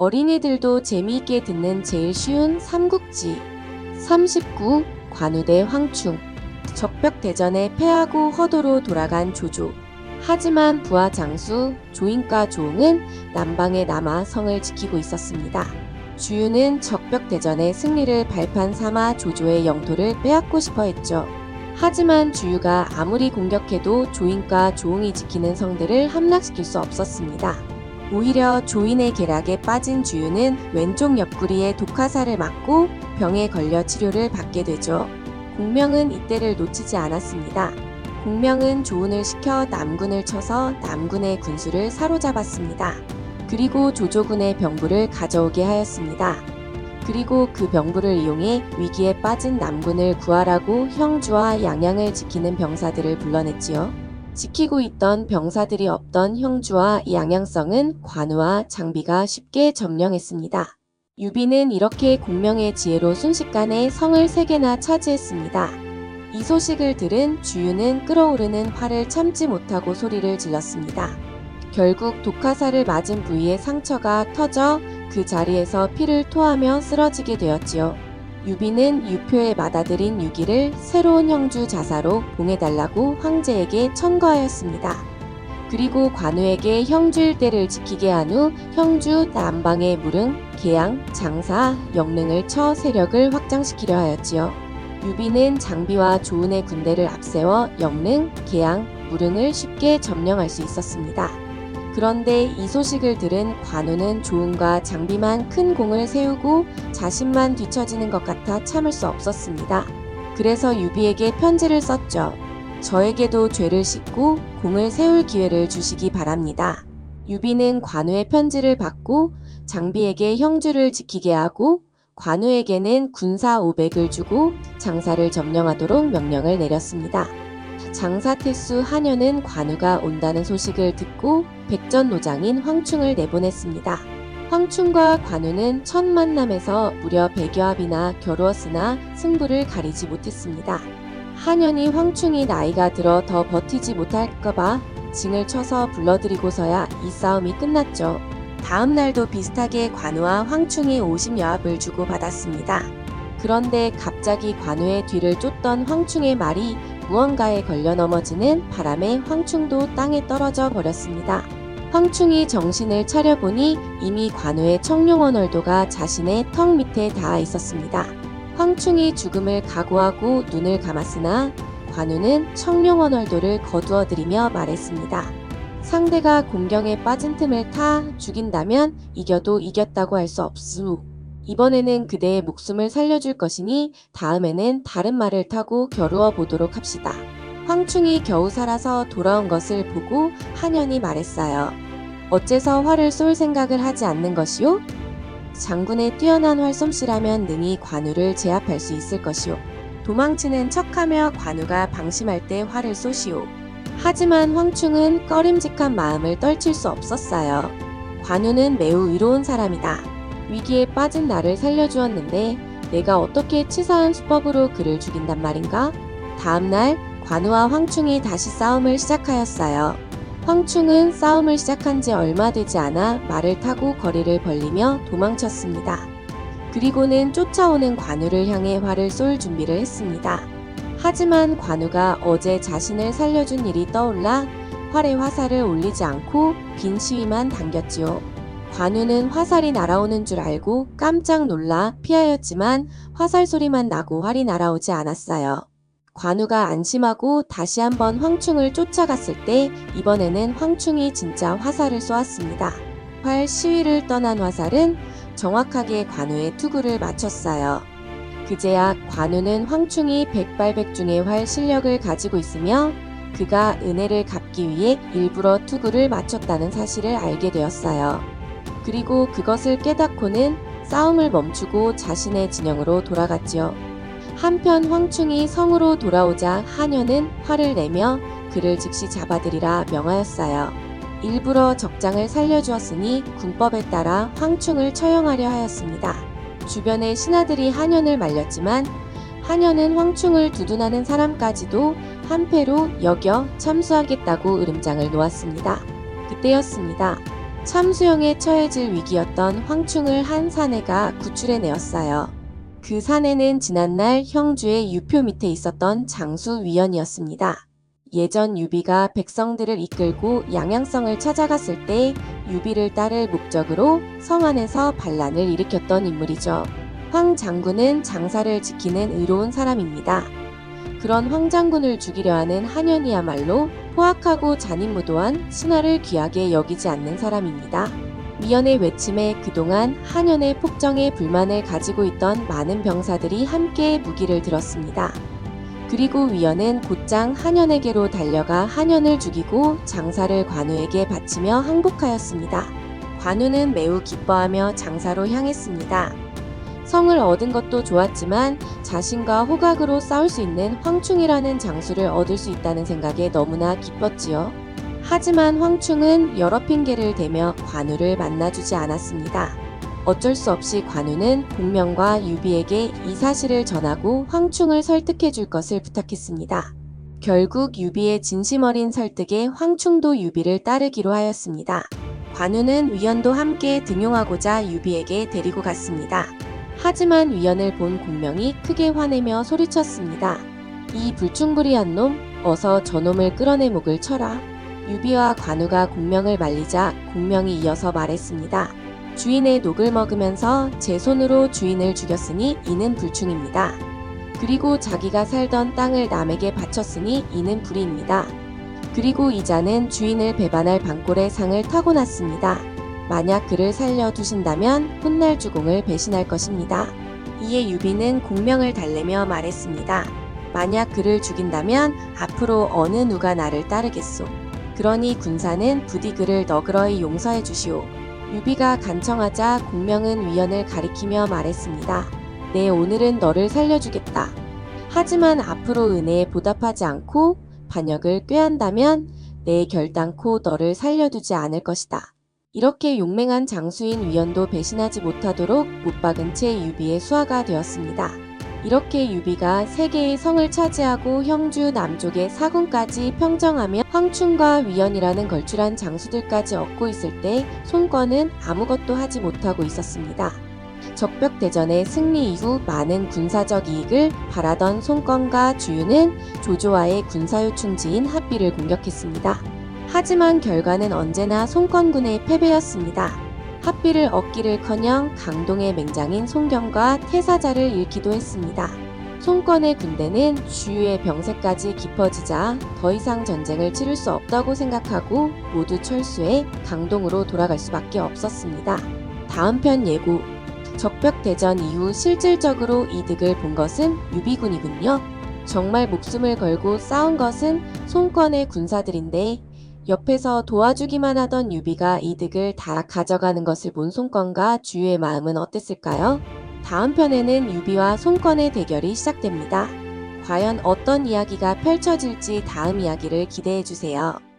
어린이들도 재미있게 듣는 제일 쉬운 삼국지 39. 관우 대 황충. 적벽대전에 패하고 허도로 돌아간 조조. 하지만 부하 장수 조인과 조응은 남방에 남아 성을 지키고 있었습니다. 주유는 적벽대전의 승리를 발판 삼아 조조의 영토를 빼앗고 싶어 했죠. 하지만 주유가 아무리 공격해도 조인과 조응이 지키는 성들을 함락시킬 수 없었습니다. 오히려 조인의 계략에 빠진 주유는 왼쪽 옆구리에 독화살을 맞고 병에 걸려 치료를 받게 되죠. 공명은 이때를 놓치지 않았습니다. 공명은 조은을 시켜 남군을 쳐서 남군의 군수를 사로잡았습니다. 그리고 조조군의 병부를 가져오게 하였습니다. 그리고 그 병부를 이용해 위기에 빠진 남군을 구하라고 형주와 양양을 지키는 병사들을 불러냈지요. 지키고 있던 병사들이 없던 형주와 양양성은 관우와 장비가 쉽게 점령했습니다. 유비는 이렇게 공명의 지혜로 순식간에 성을 3개나 차지했습니다. 이 소식을 들은 주유는 끓어오르는 화를 참지 못하고 소리를 질렀습니다. 결국 독화살을 맞은 부위의 상처가 터져 그 자리에서 피를 토하며 쓰러지게 되었지요. 유비는 유표에 맏아들인 유기를 새로운 형주 자사로 봉해달라고 황제에게 청구하였습니다. 그리고 관우에게 형주 일대를 지키게 한 후 형주 남방의 무릉, 계양, 장사, 영릉을 쳐 세력을 확장시키려 하였지요. 유비는 장비와 조은의 군대를 앞세워 영릉, 계양, 무릉을 쉽게 점령할 수 있었습니다. 그런데 이 소식을 들은 관우는 조은과 장비만 큰 공을 세우고 자신만 뒤처지는 것 같아 참을 수 없었습니다. 그래서 유비에게 편지를 썼죠. 저에게도 죄를 씻고 공을 세울 기회를 주시기 바랍니다. 유비는 관우의 편지를 받고 장비에게 형주를 지키게 하고 관우에게는 군사 500을 주고 장사를 점령하도록 명령을 내렸습니다. 장사태수 한여는 관우가 온다는 소식을 듣고 백전노장인 황충을 내보냈습니다. 황충과 관우는 첫 만남에서 무려 100여 합이나 겨루었으나 승부를 가리지 못했습니다. 한연이 황충이 나이가 들어 더 버티지 못할까봐 징을 쳐서 불러들이고서야 이 싸움이 끝났죠. 다음 날도 비슷하게 관우와 황충이 50여 합을 주고 받았습니다. 그런데 갑자기 관우의 뒤를 쫓던 황충의 말이 무언가에 걸려 넘어지는 바람에 황충도 땅에 떨어져 버렸습니다. 황충이 정신을 차려보니 이미 관우의 청룡원 얼도가 자신의 턱 밑에 닿아 있었습니다. 황충이 죽음을 각오하고 눈을 감았으나 관우는 청룡원 얼도를 거두어들이며 말했습니다. 상대가 공경에 빠진 틈을 타 죽인다면 이겨도 이겼다고 할 수 없수. 이번에는 그대의 목숨을 살려줄 것이니 다음에는 다른 말을 타고 겨루어 보도록 합시다. 황충이 겨우 살아서 돌아온 것을 보고 한연이 말했어요. 어째서 활을 쏠 생각을 하지 않는 것이오? 장군의 뛰어난 활솜씨라면 능히 관우를 제압할 수 있을 것이오. 도망치는 척하며 관우가 방심할 때 활을 쏘시오. 하지만 황충은 꺼림직한 마음을 떨칠 수 없었어요. 관우는 매우 의로운 사람이다. 위기에 빠진 나를 살려주었는데 내가 어떻게 치사한 수법으로 그를 죽인단 말인가? 다음날 관우와 황충이 다시 싸움을 시작하였어요. 황충은 싸움을 시작한 지 얼마 되지 않아 말을 타고 거리를 벌리며 도망쳤습니다. 그리고는 쫓아오는 관우를 향해 활을 쏠 준비를 했습니다. 하지만 관우가 어제 자신을 살려준 일이 떠올라 활에 화살을 올리지 않고 빈 시위만 당겼지요. 관우는 화살이 날아오는 줄 알고 깜짝 놀라 피하였지만 화살 소리만 나고 활이 날아오지 않았어요. 관우가 안심하고 다시 한번 황충을 쫓아갔을 때 이번에는 황충이 진짜 화살을 쏘았습니다. 활 시위를 떠난 화살은 정확하게 관우의 투구를 맞췄어요. 그제야 관우는 황충이 백발백중의 활 실력을 가지고 있으며 그가 은혜를 갚기 위해 일부러 투구를 맞췄다는 사실을 알게 되었어요. 그리고 그것을 깨닫고는 싸움을 멈추고 자신의 진영으로 돌아갔지요. 한편 황충이 성으로 돌아오자 한여는 화를 내며 그를 즉시 잡아들이라 명하였어요. 일부러 적장을 살려주었으니 군법에 따라 황충을 처형하려 하였습니다. 주변의 신하들이 한연을 말렸지만 한여는 황충을 두둔하는 사람까지도 한패로 여겨 참수하겠다고 으름장을 놓았습니다. 그때였습니다. 참수형에 처해질 위기였던 황충을 한 사내가 구출해내었어요. 그 사내는 지난날 형주의 유표 밑에 있었던 장수위원이었습니다. 예전 유비가 백성들을 이끌고 양양성을 찾아갔을 때 유비를 따를 목적으로 성 안에서 반란을 일으켰던 인물이죠. 황 장군은 장사를 지키는 의로운 사람입니다. 그런 황 장군을 죽이려 하는 한현이야말로 포악하고 잔인무도한 신하를 귀하게 여기지 않는 사람입니다. 위원의 외침에 그동안 한현의 폭정에 불만을 가지고 있던 많은 병사들이 함께 무기를 들었습니다. 그리고 위원은 곧장 한현에게로 달려가 한현을 죽이고 장사를 관우에게 바치며 항복하였습니다. 관우는 매우 기뻐하며 장사로 향했습니다. 성을 얻은 것도 좋았지만 자신과 호각으로 싸울 수 있는 황충이라는 장수를 얻을 수 있다는 생각에 너무나 기뻤지요. 하지만 황충은 여러 핑계를 대며 관우를 만나주지 않았습니다. 어쩔 수 없이 관우는 공명과 유비에게 이 사실을 전하고 황충을 설득해 줄 것을 부탁했습니다. 결국 유비의 진심 어린 설득에 황충도 유비를 따르기로 하였습니다. 관우는 위원도 함께 등용하고자 유비에게 데리고 갔습니다. 하지만 위원을 본 공명이 크게 화내며 소리쳤습니다. 이 불충불이한 놈, 어서 저놈을 끌어내 목을 쳐라. 유비와 관우가 공명을 말리자 공명이 이어서 말했습니다. 주인의 녹을 먹으면서 제 손으로 주인을 죽였으니 이는 불충입니다. 그리고 자기가 살던 땅을 남에게 바쳤으니 이는 불의입니다. 그리고 이자는 주인을 배반할 방골의 상을 타고났습니다. 만약 그를 살려두신다면 훗날 주공을 배신할 것입니다. 이에 유비는 공명을 달래며 말했습니다. 만약 그를 죽인다면 앞으로 어느 누가 나를 따르겠소. 그러니 군사는 부디 그를 너그러이 용서해 주시오. 유비가 간청하자 공명은 위원을 가리키며 말했습니다. 네, 오늘은 너를 살려주겠다. 하지만 앞으로 은혜에 보답하지 않고 반역을 꾀한다면 내 결단코 너를 살려두지 않을 것이다. 이렇게 용맹한 장수인 위원도 배신하지 못하도록 못 박은 채 유비의 수하가 되었습니다. 이렇게 유비가 세 개의 성을 차지하고 형주 남쪽의 사군까지 평정하며 황충과 위원이라는 걸출한 장수들까지 얻고 있을 때 손권은 아무것도 하지 못하고 있었습니다. 적벽대전의 승리 이후 많은 군사적 이익을 바라던 손권과 주유는 조조와의 군사요충지인 합비를 공격했습니다. 하지만 결과는 언제나 손권군의 패배였습니다. 합비를 얻기를커녕 강동의 맹장인 송경과 태사자를 잃기도 했습니다. 손권의 군대는 주유의 병세까지 깊어지자 더 이상 전쟁을 치를 수 없다고 생각하고 모두 철수해 강동으로 돌아갈 수밖에 없었습니다. 다음 편 예고. 적벽대전 이후 실질적으로 이득을 본 것은 유비군이군요. 정말 목숨을 걸고 싸운 것은 손권의 군사들인데 옆에서 도와주기만 하던 유비가 이득을 다 가져가는 것을 본 손권과 주유의 마음은 어땠을까요? 다음 편에는 유비와 손권의 대결이 시작됩니다. 과연 어떤 이야기가 펼쳐질지 다음 이야기를 기대해주세요.